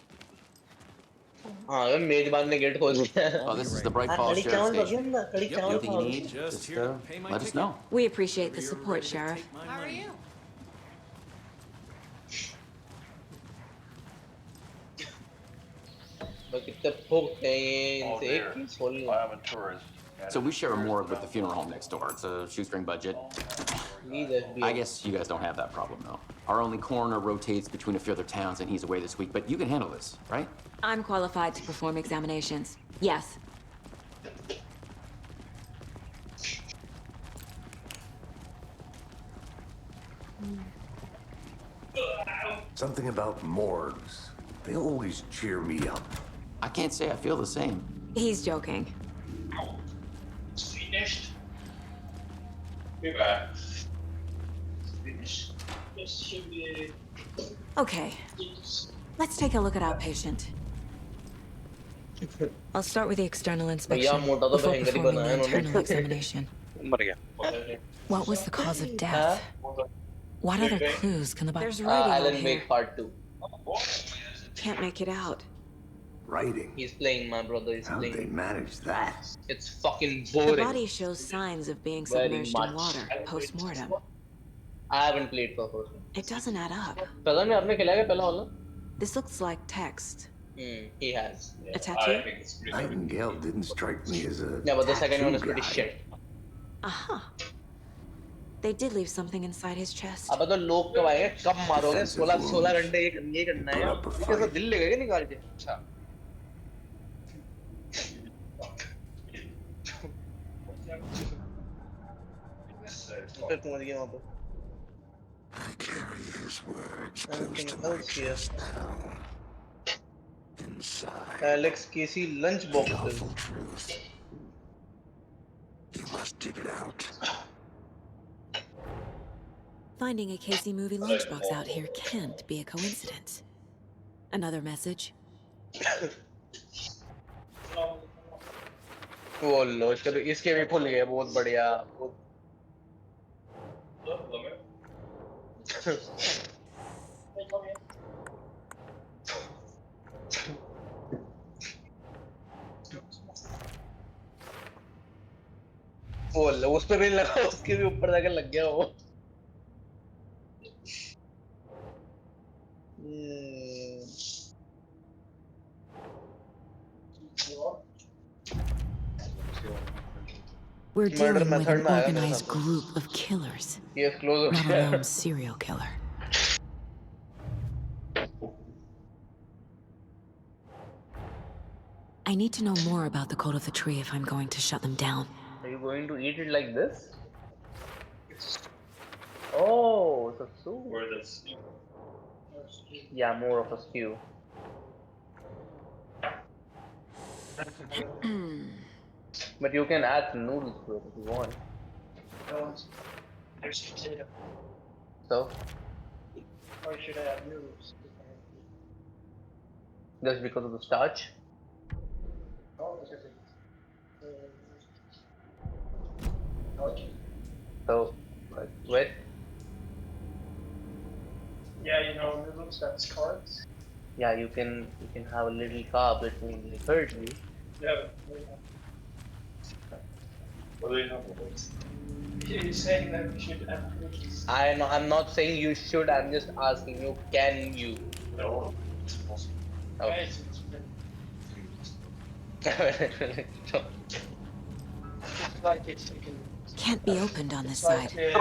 हाँ ये मेजबान ने गेट खोल दिया। Oh, this is the Bright Falls कड़ी Sheriff चावल Station. पसंद है, कड़ी चावल Anything you खाओ। need, just let us know. We appreciate the support, Sheriff. How are you? मैं कितने फूकते हैं ये इनसे एक चीज खोल लिया। So we share a morgue with the funeral home next door. It's a shoestring budget. I guess you guys don't have that problem, though. Our only coroner rotates between a few other towns, and he's away this week. But you can handle this, right? I'm qualified to perform examinations. Yes. Something about morgues. They always cheer me up. I can't say I feel the same. He's joking. Finished. Finished. This should be. Okay. Let's take a look at our patient. I'll start with the external inspection मोटा तो before भयंकर ही performing बनाया the उन्होंने। internal examination. मर गया। What was the cause of death? What other clues can the body... There's writing on Alan here. Wake Part 2. Can't make it out. Writing? He's playing, my brother. He's How'd playing. they manage that? It's fucking The boring. body shows signs of being Very submerged much. in water post-mortem. I haven't played for first. It doesn't add up. पता नहीं आपने खेला क्या पहला वाला? This looks like text. He has. A tattoo? Nightingale didn't strike me as a Yeah, but the second one is tattoo pretty guy. shit. Aha. They did leave something inside his chest. अब तो लोग कब आएंगे? कब मारोगे? 16 घंटे ये करना है। ये कैसा दिल लगेगा क्या निकाल के? अच्छा। फिर पहुंच गया वहाँ पे। I carry his words Anything close to my else here? chest now. Inside. Alex Casey lunch boxes. Awful truth. You must dig it out. Finding a Casey movie lunchbox out here can't be a coincidence. Another message? वो लो इसके भी खुल गए बहुत बढ़िया वो लो उस पे भी लगा उसके भी ऊपर जाकर लग गया वो We're dealing with an organized group of killers, not a lone serial killer. I need to know more about the Code of the Tree if I'm going to shut them down. Are you going to eat it like this? soup. Or that's Yeah, more of a stew. But you can add some noodles to it if you want. there's potato. So, Why should I have noodles? just because of the starch? Oh, because okay. So, like, wet? Yeah, you know, noodles, that's carbs. Yeah, you can have a little carb between like curry. Yeah. What do you have? You're saying that we should have noodles. I'm not saying you should, I'm just asking you, can you? No, it's possible. Okay. It's like it's you can. Can't be opened on this It's like, side.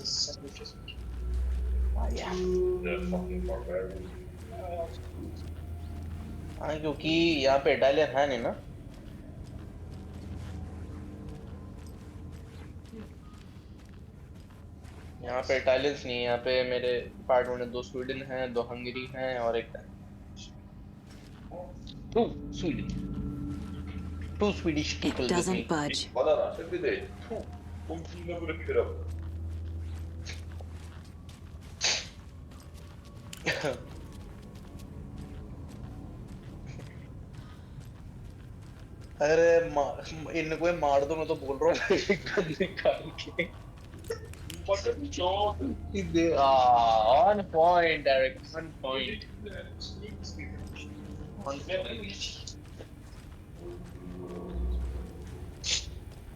sandwiches. Yeah. The fucking barbarian. हाँ क्योंकि यहाँ पे Italian है नहीं ना यहाँ पे Italians नहीं है यहाँ पे मेरे अपार्टमेंट में 2 स्वीडन हैं 2 हंगरी हैं और एक to Swedish people It doesn't budge. अरे इनको मार दो मैं तो बोल रहा हूँ निकाल के on point Derek on point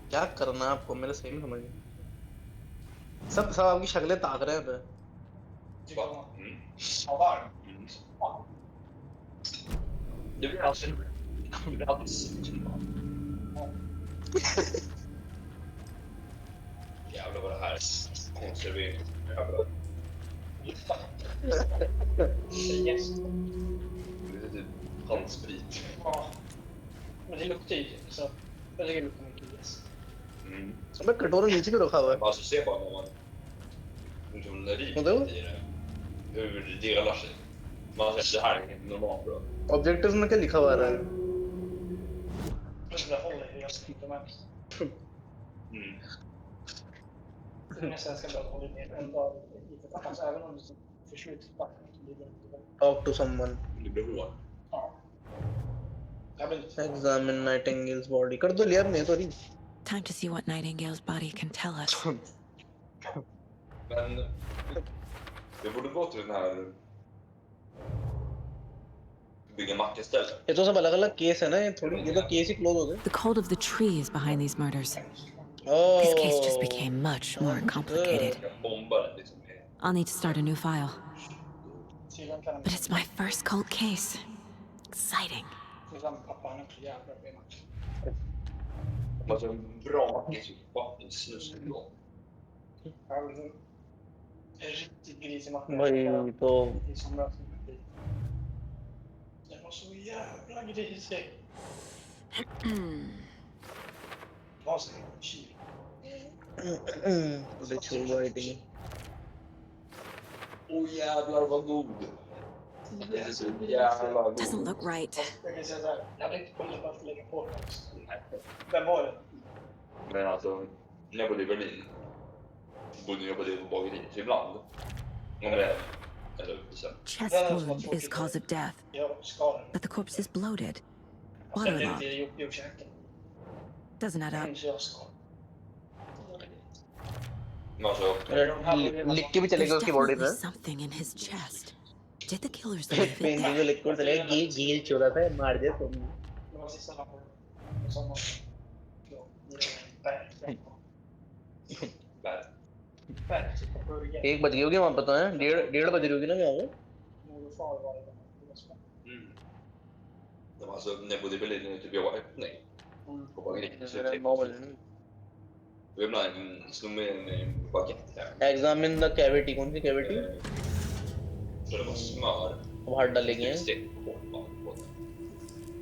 क्या करना है आपको मेरे सही में समझ नहीं सब आपकी शक्लें ताक रहे हैं पे Jävlar vad det här är konservering. Jävlar. Det är typ handsprit. Ja. Men det luktar ju så. Jag tycker det luktar mycket yes. अबे कटोरा नीचे क्यों रखा हुआ है Alltså se bara när man liksom när det i det hur det delar sig. Man säger det här är normalt bra. Objectives में क्या लिखा हुआ है Men det håller ju jag skriver mest. Det är svenska bra håller ner en dag lite alltså även om det försluter backen så blir det inte. Talk to someone. Det blir bra. Ja. Examine Nightingale's body. कर दो लिया नहीं तो नहीं. Time to see what Nightingale's body can tell us. Men vi borde gå till den här bygga macka-ställe. ये तो सब अलग-अलग केस है ना ये थोड़ी ये तो केस ही क्लोज हो गए. The cult of the tree is behind these murders. Oh. This case just became much more complicated. I'll need to start a new file. But it's my first cult case. Exciting. Alltså en bra macka snus. Riktigt grisig macka. भाई तो Den var så jävla grisig. Vad säger du? Chili. det tror jag inte. Åh jävlar vad god. Det är så jävla god. Doesn't look right. Jag kan säga så här, jag hade inte kunnat bara lägga på den. Vem var det? Men alltså, när jag bodde i Berlin bodde jag på bageriet ibland. Om det eller sen. Chest wound is cause of death. But the corpse is bloated. Waterlogged. Doesn't add up. लिख के भी चलेगा उसकी body पे. Something in his chest. Did the killers leave it pen there? जो लिख कर चलेगा गेल चोरा था मार दिया तुम. एक बज गई होगी वहाँ पता है 1:30 बज रही होगी ना क्या वो. Alltså när jag bodde i Berlin typ jag var öppning på bageriet. Vi ibland slog med en baguette. Examine the cavity. कौन सी cavity? Så det var smör. बाहर डालेंगे.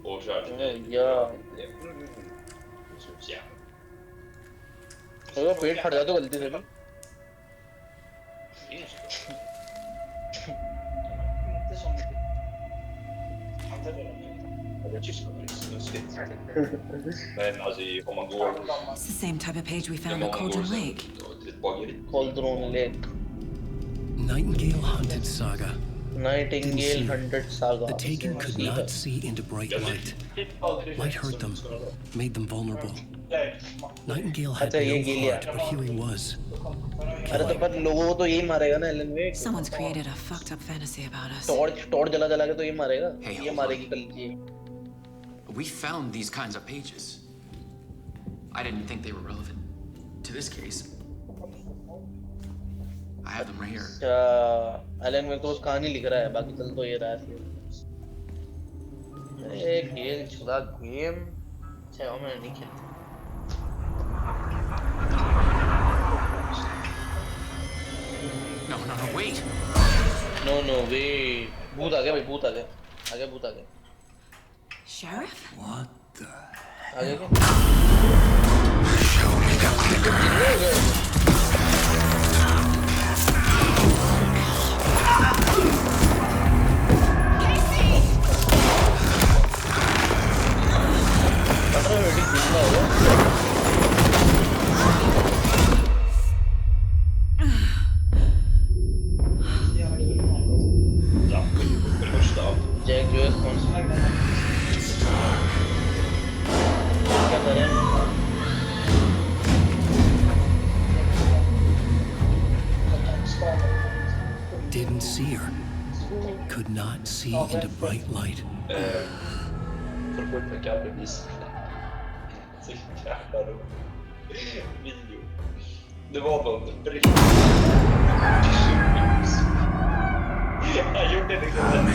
Och kör till ja. Så jävla. तो पेट फट जाता गलती से भी. finns det. Inte så mycket. Inte det. Eller tyska snuskigt. Men alltså om man går... It's the same type of page we found at Cauldron Lake. Cauldron Lake. Nightingale Hunted Saga. Nightingale Hunted Saga. The Taken could not see into bright light. Light hurt them, made them vulnerable. Nightingale had no heart, but here he was. अरे तो पर लोगों को तो यही मारेगा ना Alan Wake. Someone's created a fucked up fantasy about us. Torch जला के तो ये मारेगा. Hey, ये मारेगी कल ये. We found these kinds of pages. I didn't think they were relevant to this case. I have them right here. अच्छा, एलन वेक तो उस कहानी लिख रहा है, बाकी चल तो ये रहा है. अरे गेम छुड़ा गेम. अच्छा मैंने नहीं खेला. No, wait. No, wait. भूत आ गया भाई, भूत आ गया. आ गया भूत आ गया. Sheriff? What the? आ गया क्या? Show me the Jack Joyce कौन सा? क्या कर रहे हैं? Didn't see her. Could not see into bright light. Förskjuta kabelvis. Så jävla video. Det var någon britt. Jag gjorde liksom den.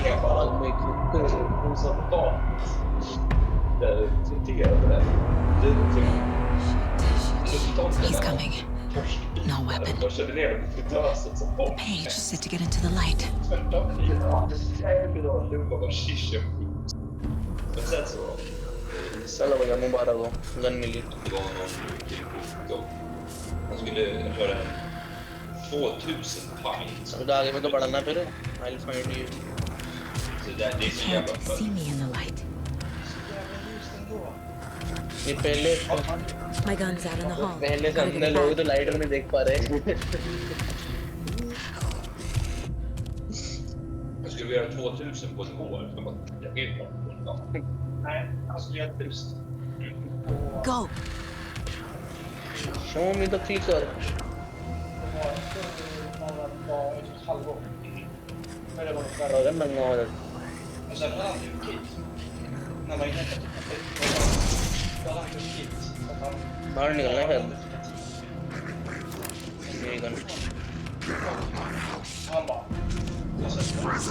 Jag bara med hon sa barn. Det citerade det. He's coming. No weapon. The page set to get into the light. चलो भैया मुबारक हो gun मिली. Han skulle köra 2000 pints. अब आगे में तो बढ़ना फिर. I'll find you. Så det är så jävla Can't see me in the light. ये पहले My gun's out in the hall. पहले से Gotta अपने get लोग back. तो लाइट में नहीं देख पा रहे. Jag skulle göra 2000 på ett år. Jag vet inte. Nej, han skulle göra 1000. Go! Show me the feature. Rögen men något. Och sen hade han ju kit. När man inte då hade han ju kit. बाहर निकलना है. ये gun. Han bara.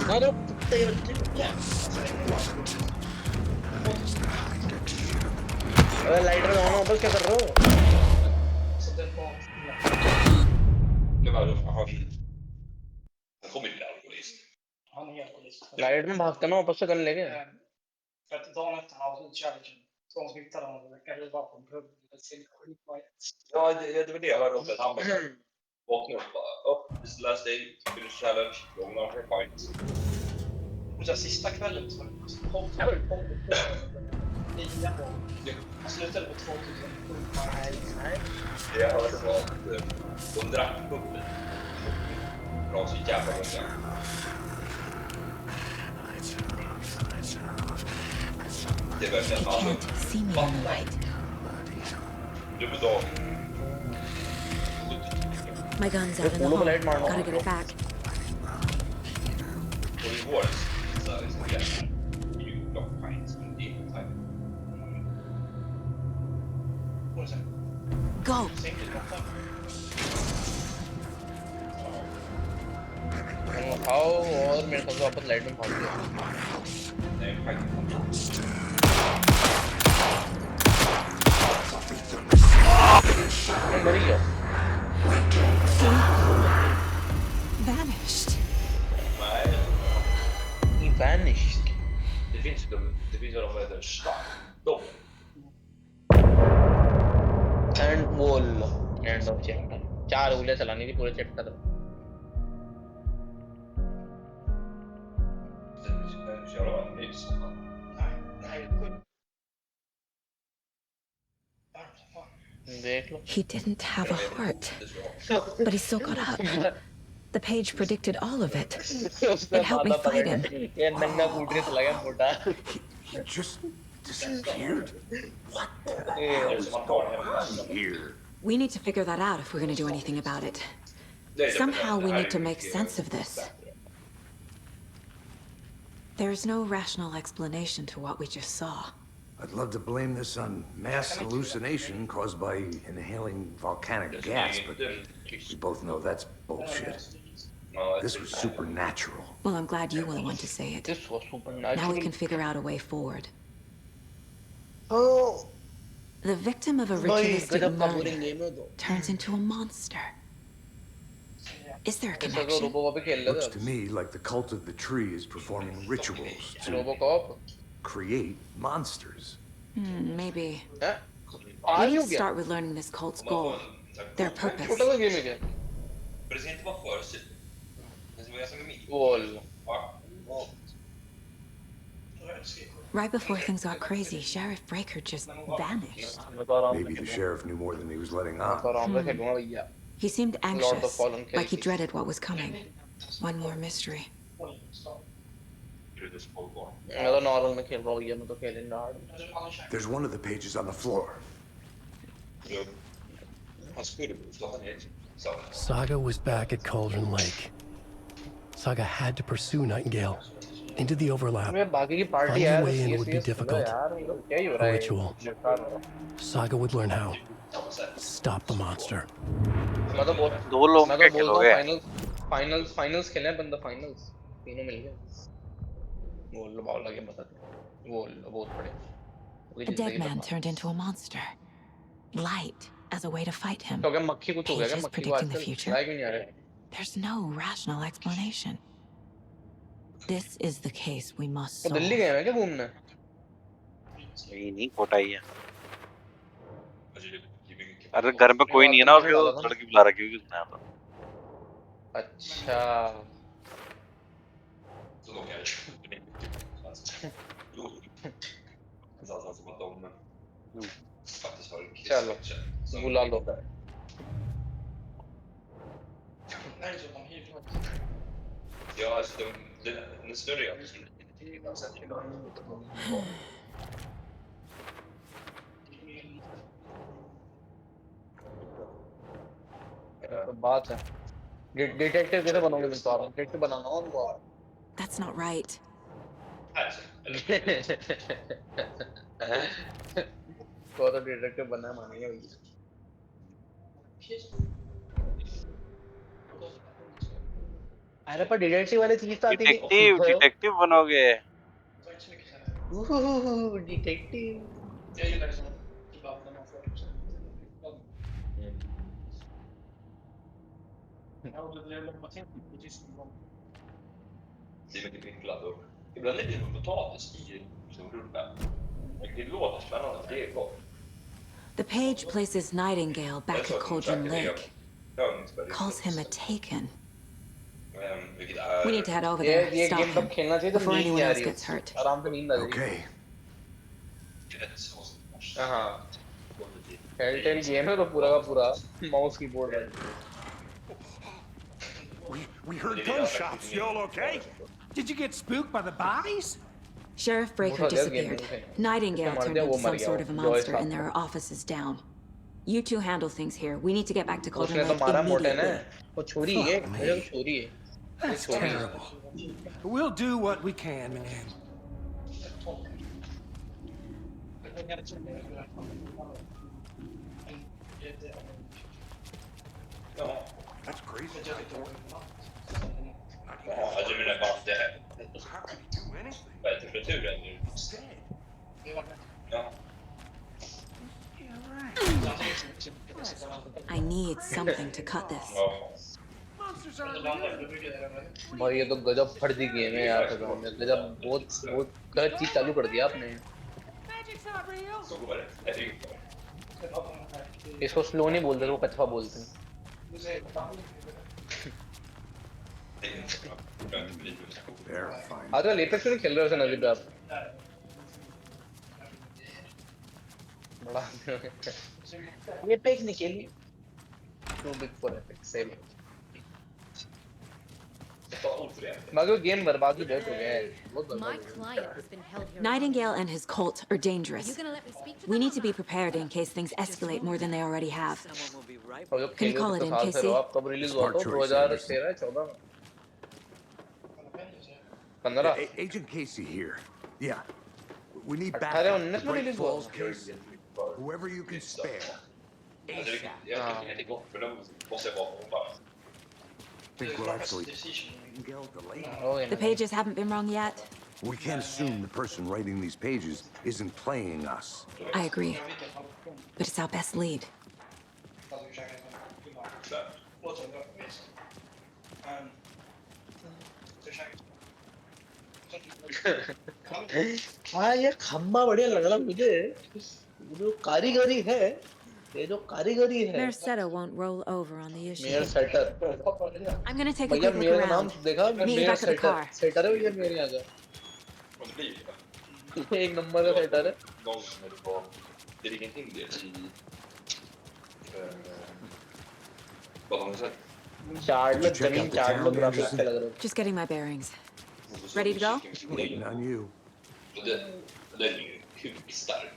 हाँ तो तेरे अरे lighter on हो बस क्या कर रहे हो? Det var ju han kommer bli alkoholist. Han är alkoholist. Light में भागता ना वापस से गन लेके. För att dagen efter han var challenge. Så de smittade honom och väckade bara på en pub. Ja, det var det jag hörde om. Han vaknade upp bara, this last day, finish challenge, going on for a fight. Och så sista kvällen så var det han slutade på 2007. Nej. Jag hörde var att de drack puppen. Bra så jävla många. Det var verkligen alla. See me in the light. Du på dagen. My gun's out in the hall. Gotta get it back. Och i vår så är det jävla lockpines men det är inte tajt. Go! खाओ और मेरे को वापस light में भाग गया. Nej, faktiskt. मर गया. Vanished. Nej. He vanished. Det finns ju vad de heter stark. And wall. End of chapter. 4 उंगलियां चलानी थी पूरे चैप्टर में। He didn't have a heart, but he still got up. The page predicted all of it. It helped me fight him. He just disappeared? What the hell is going on here? We need to figure that out if we're going to do anything about it. Somehow we need to make sense of this. There's no rational explanation to what we just saw. I'd love to blame this on mass hallucination caused by inhaling volcanic gas, but we both know that's bullshit. This was supernatural. Well, I'm glad you were the one to say it. This was supernatural. Now we can figure out a way forward. Oh. The victim of a ritualistic murder turns into a monster. Is there a connection? Looks to me like the cult of the tree is performing rituals to create monsters. Maybe. We need to start with learning this cult's goal, their purpose. Right before things got crazy, Sheriff Breaker just vanished. Maybe the sheriff knew more than he was letting on. He seemed anxious, like he dreaded what was coming. One more mystery. There's one of the pages on the floor. Saga was back at Cauldron Lake. Saga had to pursue Nightingale into the overlap. Finding a way in would be difficult. A ritual. Saga would learn how. Stop the monster. Finals खेले हैं बंदा finals तीनों मिल गए वो लो bowl लगे बता वो बहुत बड़े A dead man turned into a monster. Light as a way to fight him. Pages predicting the future. There's no rational explanation. This is the case we must solve. Delhi गए हैं क्या घूमने? नहीं कोटा ही है। अरे घर में कोई नहीं है ना और फिर लड़की बुला रखी होगी उसने यहाँ पर। अच्छा। चलो बुला लो। Ja, alltså den större jag बात है डिटेक्टिव कैसे बनोगे तुम डिटेक्टिव बनाना हो उनको That's not right. तो डिटेक्टिव बनना मानेंगे भैया अरे पर डिटेक्टिव वाली चीज तो आती है डिटेक्टिव बनोगे detective Det är mycket vinklad och ibland är det nog potatis i som rullar. Det låter spännande, det är gott. The page places Nightingale back at Cauldron Lake. Calls him a taken. We need to head over there, stop him, before anyone else gets hurt. Okay. हाँ Telltale game है तो पूरा का पूरा mouse keyboard है We heard gunshots. You all okay? Did you get spooked by the bodies? Sheriff Breaker disappeared. Nightingale turned into some sort of a monster, and there are offices down. You two handle things here. We need to get back to Cauldron Lake immediately. That's terrible. We'll do what we can, man. That's crazy. Ja, alltså mina bara det här. Vad är temperaturen nu? Ja. I need something to cut this. भाई ये तो गजब फर्जी game है यार गजब बहुत गलत चीज चालू कर दिया आपने इसको स्लो नहीं बोलते वो कछवा बोलते हैं They're fine. आजकल एपेक्स में खेल रहे हो सर नजीब आप बड़ा एपेक्स नहीं खेली too big for epic same बाकी गेम बर्बाद हो गया है बहुत बर्बाद Nightingale and his cult are dangerous. We need to be prepared in case things escalate more than they already have. Can you call it in, Casey? आप कब release हुआ था 2013 14 15 Agent Casey here. Yeah. We need 18 backup. 19 The में Great release हुआ Falls case. Whoever you can spare. I think we'll actually get the lady. The pages haven't been wrong yet. We can't assume the person writing these pages isn't playing us. I agree. But it's our best lead. हाँ ये खम्बा बढ़िया लग रहा मुझे जो कारीगरी है ये जो कारीगरी है Mayor Seto won't roll over on the issue. Mayor setter I'm gonna take a भैया quick look मेयर का नाम around. देखा Meet you mayor back at the setter car. Setter है भैया मेरे यहाँ का एक नंबर का सेटर है Det ligger en hel del i vad har ni sagt? Chart में जमीन चार्ट में ग्राफिक्स अच्छा लग रहा है Just getting my bearings. Ready to go? Waiting on you. Den är ju hur stark.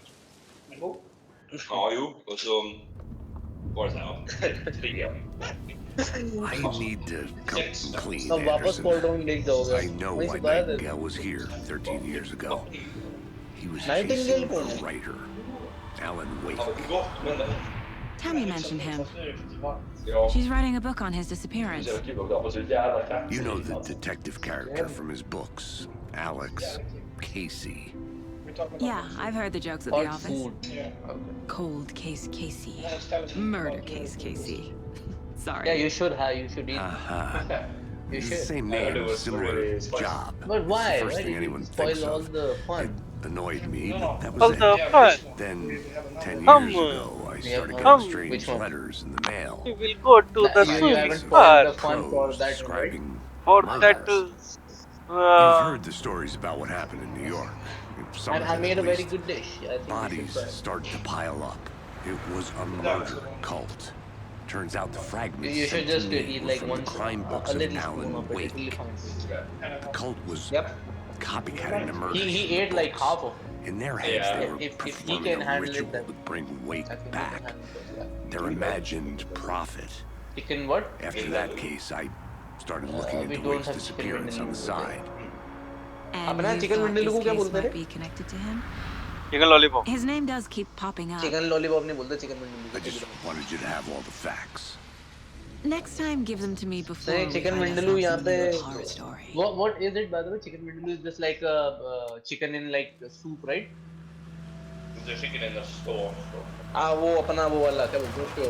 Ja, jo, och så var det så här, 3. I need to come clean, अब वापस Anderson. Cold room ले जाओगे I know वहीं why से बाहर दे Nightingale was here 13 years ago. He was Nightingale chasing कौन a है writer, Alan Wake. Tammy mentioned him. She's writing a book on his disappearance. You know the detective character from his books, Alex Casey. Yeah, I've heard the jokes at the office. Cold case Casey. Murder case Casey. Sorry. Yeah, you should eat Aha. you It's should the same name, similar job. but why It's the first why thing did you anyone spoil thinks all of. the fun It annoyed me, but that All was the it. fun. Then, 10 Come years on. ago, I started Come. getting strange Which one? letters in the mail. We will go to the you swimming haven't spoiled the part. fun for Crows that one, right? describing For that murders. is. You've heard the stories about what happened in New York. Some and of I it, made at a very least. good dish I think you Bodies should try. started to pile up. It was a murder cult. Turns out the fragments You should sent to just me eat were like from one the crime a books of little spoon Alan of it Wake. it will be fine The cult was yep copycatting the murders. he from the ate like books. half of it In their heads, they were if he performing can a handle it ritual then to bring Wake I think he can back. handle it Their imagined prophet. chicken what After that case, I started looking we into don't Wake's have chicken disappearance on the vindaloo. side. And अपना you chicken thought vindaloo this को क्या case बोलते might थे be connected to him? Chicken lollipop. His name does keep popping up. chicken lollipop नहीं बोलते chicken vindaloo I just wanted you to have all the facts. Next time, give them to me before नहीं we chicken find vindaloo ourselves यहाँ in पे the middle of a horror story. what is it by the way chicken vindaloo is just like a chicken in like soup right The chicken in the store. हाँ वो अपना वो वाला क्या बोलते हैं उसको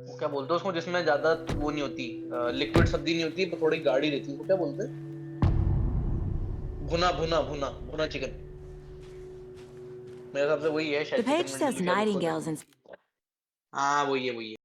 वो क्या बोलते हैं उसको जिसमें ज्यादा वो नहीं होती लिक्विड सब्जी नहीं होती पर थोड़ी गाढ़ी रहती है वो क्या बोलते हैं भुना भुना भुना भुना चिकन मेरे हिसाब से वही है The शायद page says Nightingale's in हाँ वही है